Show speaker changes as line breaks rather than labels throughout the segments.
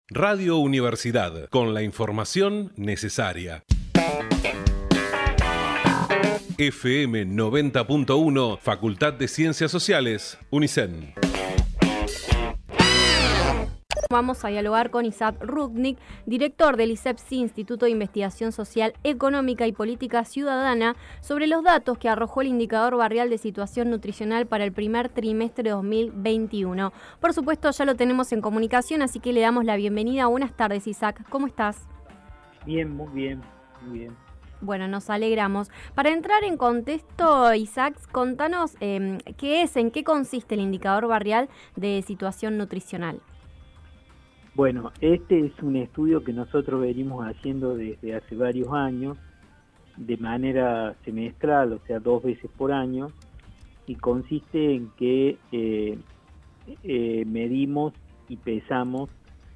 Radio Universidad, con la información necesaria. FM 90.1, Facultad de Ciencias Sociales, UNICEN.
Vamos a dialogar con Isaac Rudnick, director del ISEPSI, Instituto de Investigación Social, Económica y Política Ciudadana, sobre los datos que arrojó el indicador barrial de situación nutricional para el primer trimestre de 2021. Por supuesto, ya lo tenemos en comunicación, así que le damos la bienvenida. Buenas tardes, Isaac. ¿Cómo estás?
Bien, muy bien, muy bien.
Bueno, nos alegramos. Para entrar en contexto, Isaac, contanos qué es, en qué consiste el indicador barrial de situación nutricional.
Bueno, este es un estudio que nosotros venimos haciendo desde hace varios años, de manera semestral, o sea, 2 veces por año, y consiste en que medimos y pesamos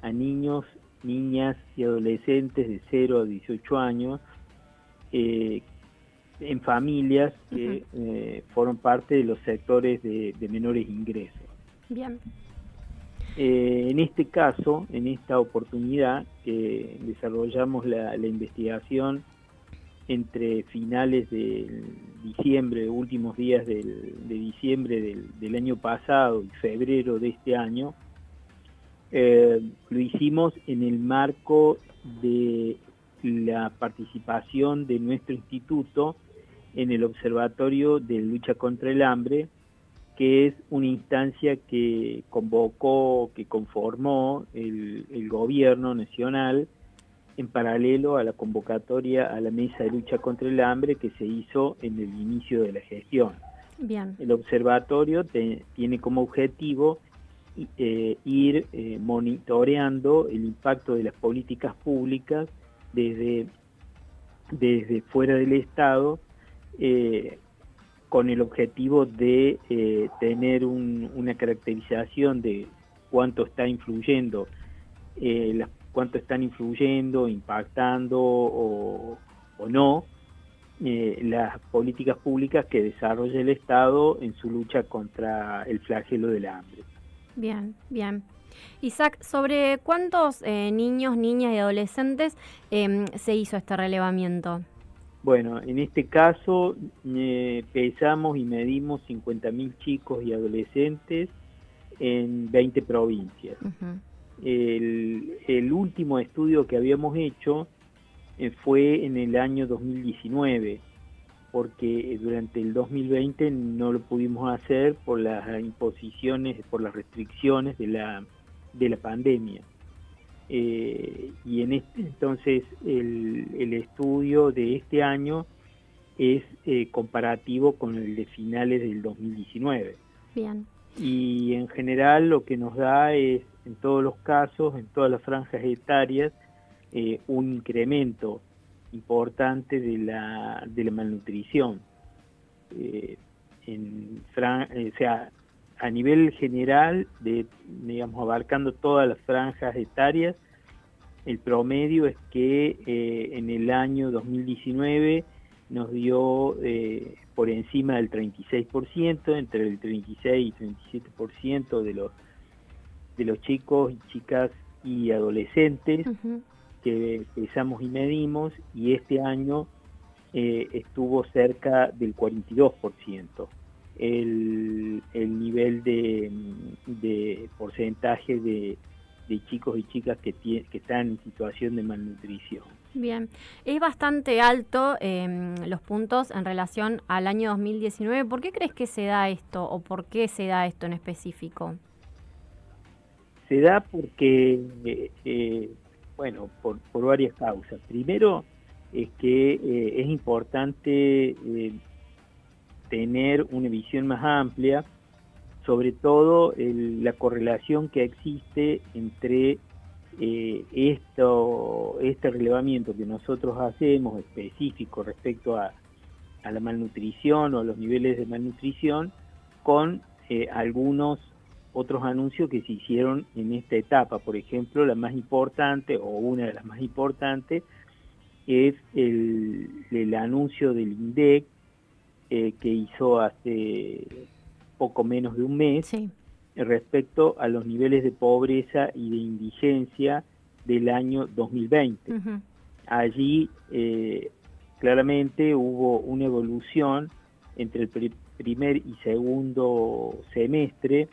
a niños, niñas y adolescentes de 0 a 18 años en familias que forman parte de los sectores de menores ingresos.
Bien.
En este caso, en esta oportunidad, desarrollamos la investigación entre finales de diciembre, últimos días de diciembre del año pasado y febrero de este año. Lo hicimos en el marco de la participación de nuestro instituto en el Observatorio de Lucha contra el Hambre, que es una instancia que conformó el gobierno nacional en paralelo a la convocatoria a la Mesa de Lucha contra el Hambre que se hizo en el inicio de la gestión.
Bien.
El observatorio tiene como objetivo ir monitoreando el impacto de las políticas públicas desde fuera del Estado, con el objetivo de tener una caracterización de cuánto están influyendo, impactando o no las políticas públicas que desarrolla el Estado en su lucha contra el flagelo del hambre.
Bien, bien. Isaac, ¿sobre cuántos niños, niñas y adolescentes se hizo este relevamiento?
Bueno, en este caso pesamos y medimos 50.000 chicos y adolescentes en 20 provincias. El último estudio que habíamos hecho fue en el año 2019, porque durante el 2020 no lo pudimos hacer por las imposiciones, por las restricciones de la pandemia. Y entonces el estudio de este año es comparativo con el de finales del 2019.
Bien.
Y en general lo que nos da es, en todos los casos, en todas las franjas etarias, un incremento importante de la malnutrición. O sea, a nivel general, digamos, abarcando todas las franjas etarias, el promedio es que en el año 2019 nos dio por encima del 36%, entre el 36 y 37% de los chicos y chicas y adolescentes que pesamos y medimos, y este año estuvo cerca del 42%. El nivel de porcentaje de chicos y chicas que están en situación de malnutrición.
Bien, es bastante alto los puntos en relación al año 2019. ¿Por qué crees que se da esto o por qué se da esto en específico?
Se da porque, bueno, por varias causas. Primero es que es importante tener una visión más amplia, sobre todo la correlación que existe entre este relevamiento que nosotros hacemos específico respecto a la malnutrición o a los niveles de malnutrición con algunos otros anuncios que se hicieron en esta etapa. Por ejemplo, la más importante o una de las más importantes es el anuncio del INDEC que hizo hace poco menos de un mes,
sí,
respecto a los niveles de pobreza y de indigencia del año 2020.
Ujú.
Allí claramente hubo una evolución entre el primer y segundo semestre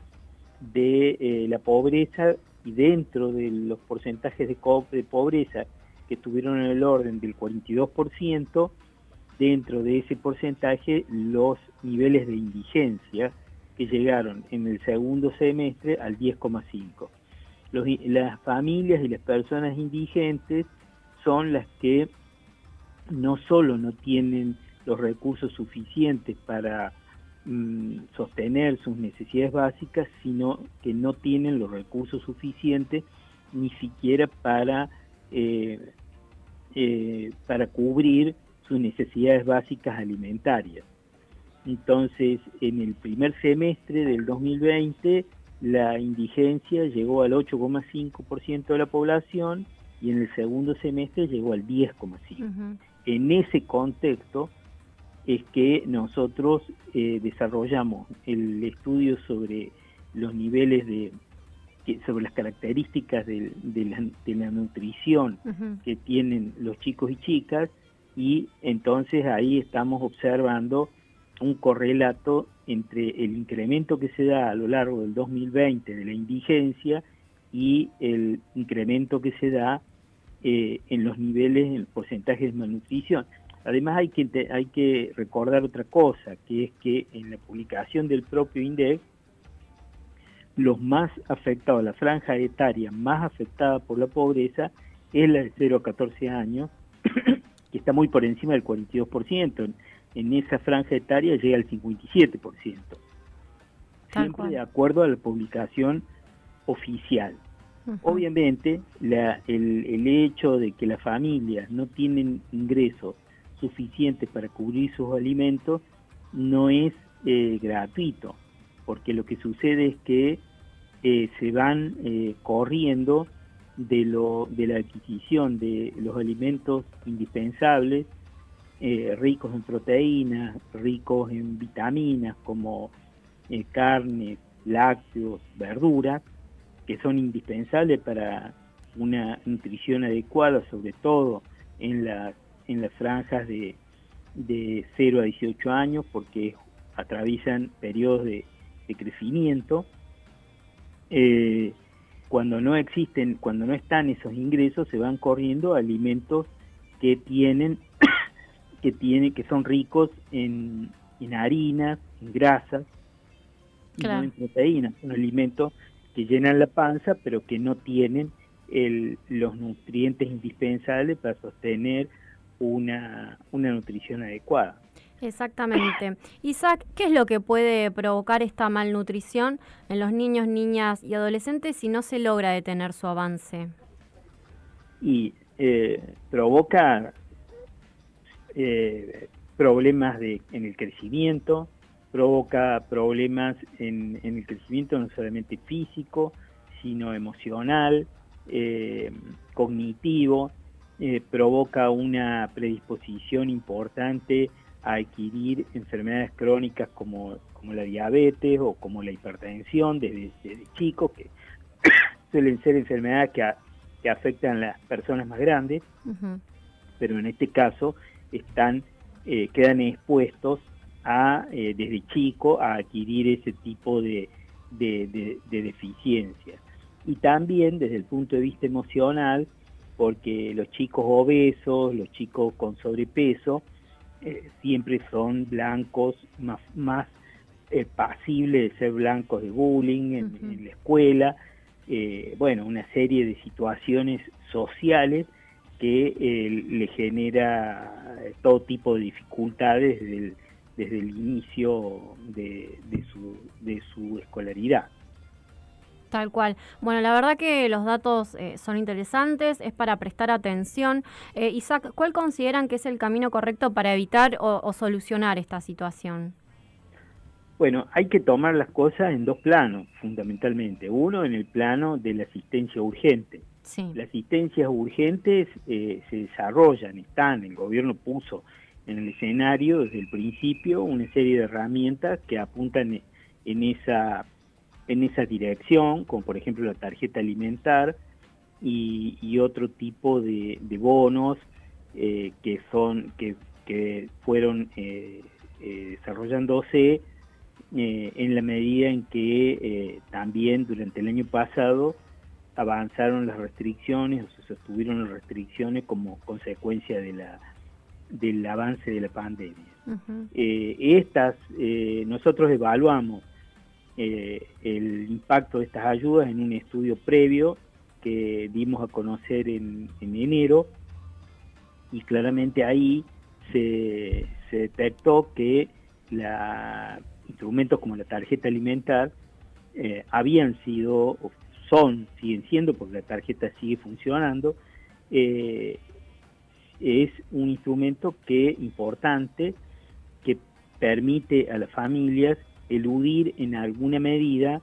de la pobreza, y dentro de los porcentajes de pobreza que estuvieron en el orden del 42%, dentro de ese porcentaje los niveles de indigencia que llegaron en el segundo semestre al 10,5%. Las familias y las personas indigentes son las que no solo no tienen los recursos suficientes para sostener sus necesidades básicas, sino que no tienen los recursos suficientes ni siquiera para cubrir sus necesidades básicas alimentarias. Entonces, en el primer semestre del 2020, la indigencia llegó al 8,5% de la población, y en el segundo semestre llegó al 10,5%. En ese contexto es que nosotros desarrollamos el estudio sobre los niveles sobre las características de la nutrición que tienen los chicos y chicas, y entonces ahí estamos observando un correlato entre el incremento que se da a lo largo del 2020 de la indigencia y el incremento que se da en los niveles, en el porcentaje de malnutrición. Además hay que recordar otra cosa, que es que en la publicación del propio INDEC, los más afectados, la franja etaria más afectada por la pobreza es la de 0 a 14 años, que está muy por encima del 42%. En esa franja etaria llega al 57%. Siempre de acuerdo a la publicación oficial. Obviamente, el hecho de que las familias no tienen ingresos suficientes para cubrir sus alimentos no es gratuito, porque lo que sucede es que se van corriendo de la adquisición de los alimentos indispensables, ricos en proteínas, ricos en vitaminas como carnes, lácteos, verduras, que son indispensables para una nutrición adecuada, sobre todo en las franjas de 0 a 18 años, porque atraviesan periodos de crecimiento. Cuando no están esos ingresos, se van corriendo a alimentos que son ricos en harinas, en grasas, claro, y no en proteínas. Son alimentos que llenan la panza, pero que no tienen los nutrientes indispensables para sostener una nutrición adecuada.
Exactamente. Isaac, ¿qué es lo que puede provocar esta malnutrición en los niños, niñas y adolescentes si no se logra detener su avance?
Y provoca problemas en el crecimiento, provoca problemas en el crecimiento no solamente físico, sino emocional, cognitivo, provoca una predisposición importante a adquirir enfermedades crónicas como la diabetes o como la hipertensión desde chicos, que suelen ser enfermedades que afectan a las personas más grandes, pero en este caso quedan expuestos desde chico a adquirir ese tipo de deficiencias. Y también desde el punto de vista emocional, porque los chicos obesos, los chicos con sobrepeso, siempre son blancos más pasibles de ser blancos de bullying en la escuela, una serie de situaciones sociales que le genera todo tipo de dificultades desde el inicio de su escolaridad.
Tal cual. Bueno, la verdad que los datos son interesantes, es para prestar atención. Isaac, ¿cuál consideran que es el camino correcto para evitar o solucionar esta situación?
Bueno, hay que tomar las cosas en dos planos, fundamentalmente. Uno, en el plano de la asistencia urgente.
Sí.
Las asistencias urgentes se desarrollan, el gobierno puso en el escenario desde el principio una serie de herramientas que apuntan en esa dirección, como por ejemplo la tarjeta alimentar, y otro tipo de bonos que fueron desarrollándose en la medida en que también durante el año pasado avanzaron las restricciones o se sostuvieron las restricciones como consecuencia del avance de la pandemia. Nosotros evaluamos el impacto de estas ayudas en un estudio previo que dimos a conocer en enero, y claramente ahí se detectó que instrumentos como la tarjeta alimentar habían sido, o siguen siendo, porque la tarjeta sigue funcionando, es un instrumento importante que permite a las familias eludir en alguna medida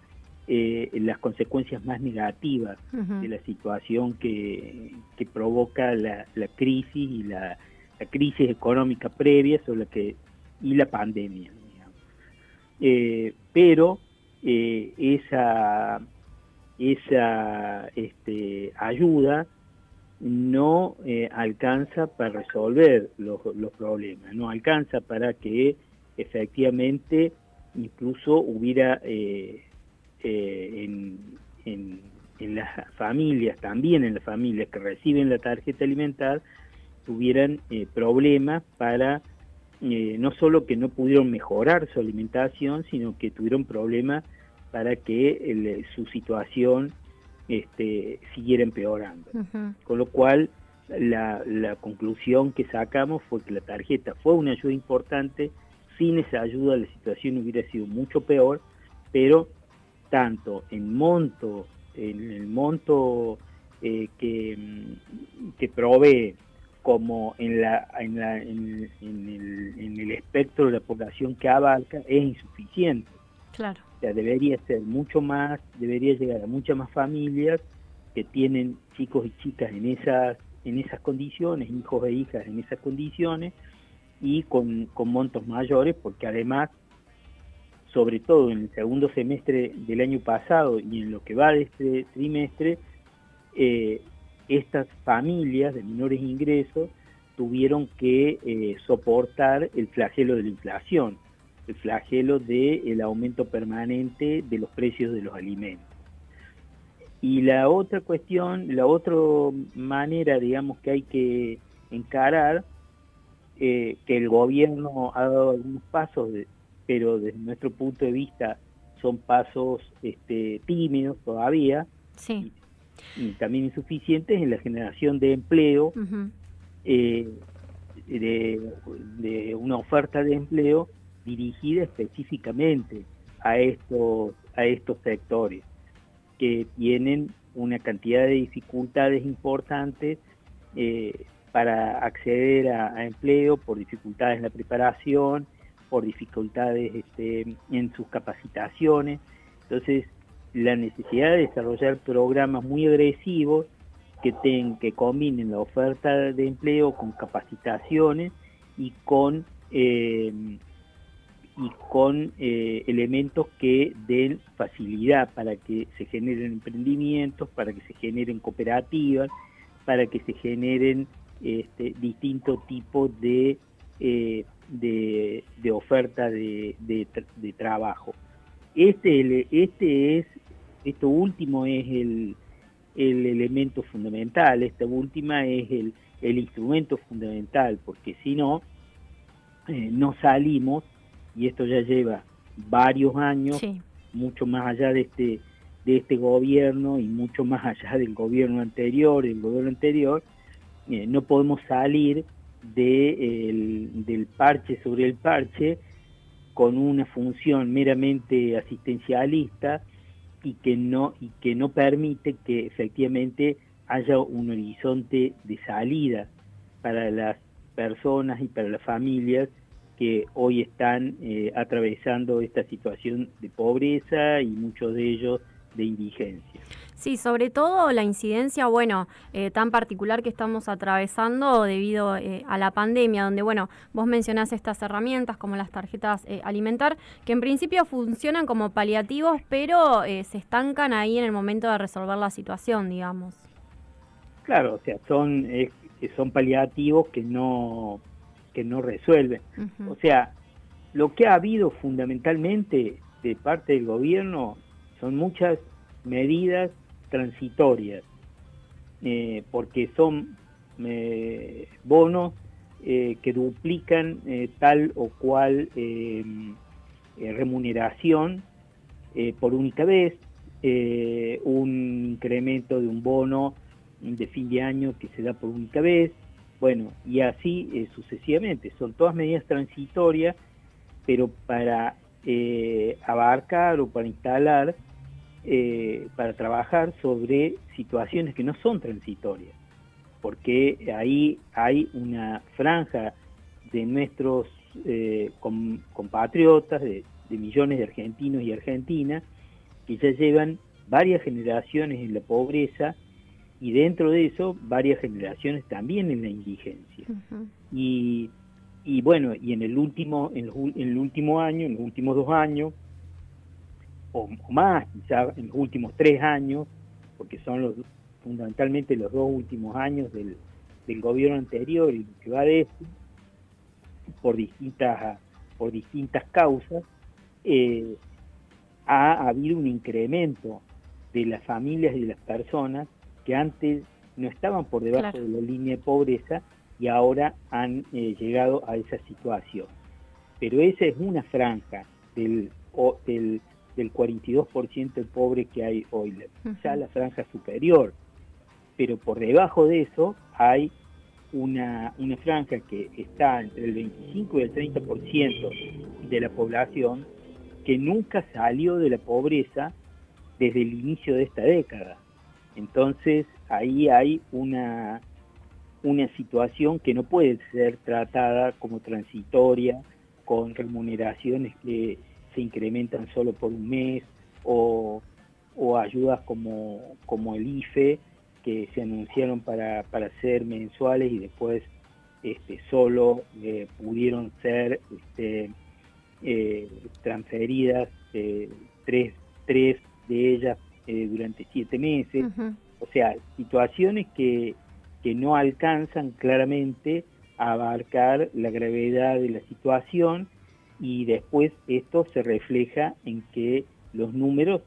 las consecuencias más negativas de la situación que provoca la crisis y la crisis económica previa y la pandemia, digamos. Pero esa ayuda no alcanza para resolver los problemas, no alcanza para que efectivamente incluso hubiera en las familias, también en las familias que reciben la tarjeta alimentar, tuvieran problemas para, no solo que no pudieron mejorar su alimentación, sino que tuvieron problemas para que su situación siguiera empeorando. Con lo cual, la conclusión que sacamos fue que la tarjeta fue una ayuda importante. Sin esa ayuda la situación hubiera sido mucho peor, pero tanto en el monto que provee, como en el espectro de la población que abarca, es insuficiente.
Claro.
O sea, debería ser mucho más, debería llegar a muchas más familias que tienen chicos y chicas en esas condiciones, hijos e hijas en esas condiciones, y con montos mayores, porque además, sobre todo en el segundo semestre del año pasado y en lo que va de este trimestre, estas familias de menores ingresos tuvieron que soportar el flagelo de la inflación, el flagelo del aumento permanente de los precios de los alimentos. Y la otra cuestión, la otra manera, digamos, que hay que encarar, que el gobierno ha dado algunos pasos, pero desde nuestro punto de vista son pasos tímidos todavía,
sí,
y también insuficientes en la generación de empleo, de una oferta de empleo dirigida específicamente a estos sectores que tienen una cantidad de dificultades importantes para acceder a empleo, por dificultades en la preparación, por dificultades en sus capacitaciones. Entonces, la necesidad de desarrollar programas muy agresivos que combinen la oferta de empleo con capacitaciones y con elementos que den facilidad para que se generen emprendimientos, para que se generen cooperativas, para que se generen distintos tipos de oferta de trabajo. Esto último es el elemento fundamental, esta última es el instrumento fundamental, porque si no, no salimos, y esto ya lleva varios años, sí, mucho más allá de este gobierno y mucho más allá del gobierno anterior, no podemos salir del parche sobre el parche con una función meramente asistencialista y que no permite que efectivamente haya un horizonte de salida para las personas y para las familias que hoy están atravesando esta situación de pobreza y muchos de ellos de indigencia.
Sí, sobre todo la incidencia, tan particular que estamos atravesando debido a la pandemia, donde, vos mencionás estas herramientas como las tarjetas alimentar, que en principio funcionan como paliativos, pero se estancan ahí en el momento de resolver la situación, digamos.
Claro, o sea, son paliativos que no resuelven. O sea, lo que ha habido fundamentalmente de parte del gobierno son muchas medidas transitorias, porque son bonos que duplican tal o cual remuneración por única vez, un incremento de un bono de fin de año que se da por única vez, bueno, y así sucesivamente. Son todas medidas transitorias, pero para abarcar o para instalar, para trabajar sobre situaciones que no son transitorias, porque ahí hay una franja de nuestros compatriotas, de millones de argentinos y argentinas, que ya llevan varias generaciones en la pobreza, y dentro de eso varias generaciones también en la indigencia. Y bueno, y en el último año, en los últimos 2 años, o más, quizá en los últimos 3 años, porque son fundamentalmente los 2 últimos años del gobierno anterior y lo que va de este, por distintas causas, ha habido un incremento de las familias y de las personas que antes no estaban por debajo de la línea de pobreza y ahora han llegado a esa situación. Pero esa es una franja del 42% de pobres que hay hoy, ya la franja superior. Pero por debajo de eso hay una franja que está entre el 25 y el 30% de la población que nunca salió de la pobreza desde el inicio de esta década. Entonces ahí hay una situación que no puede ser tratada como transitoria, con remuneraciones que se incrementan solo por un mes, o ayudas como el IFE, que se anunciaron para ser mensuales y después solo pudieron ser transferidas 3 de ellas durante 7 meses. O sea, situaciones que no alcanzan claramente a abarcar la gravedad de la situación, y después esto se refleja en que los números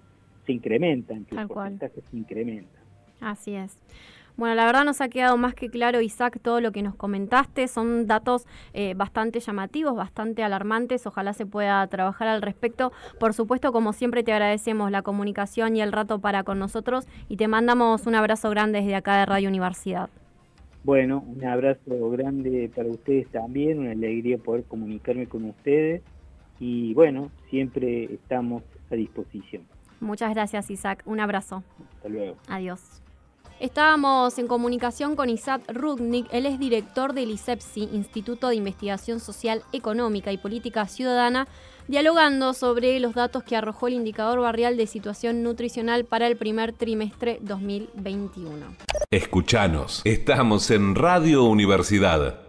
se incrementan, que los porcentajes se incrementan.
Así es. Bueno, la verdad nos ha quedado más que claro, Isaac, todo lo que nos comentaste. Son datos bastante llamativos, bastante alarmantes. Ojalá se pueda trabajar al respecto. Por supuesto, como siempre, te agradecemos la comunicación y el rato para con nosotros, y te mandamos un abrazo grande desde acá de Radio Universidad.
Bueno, un abrazo grande para ustedes también, una alegría poder comunicarme con ustedes, y bueno, siempre estamos a disposición.
Muchas gracias, Isaac. Un abrazo.
Hasta luego.
Adiós. Estábamos en comunicación con Isaac Rudnick. Él es director del ISEPSI, Instituto de Investigación Social, Económica y Política Ciudadana, dialogando sobre los datos que arrojó el indicador barrial de situación nutricional para el primer trimestre 2021.
Escuchanos. Estamos en Radio Universidad.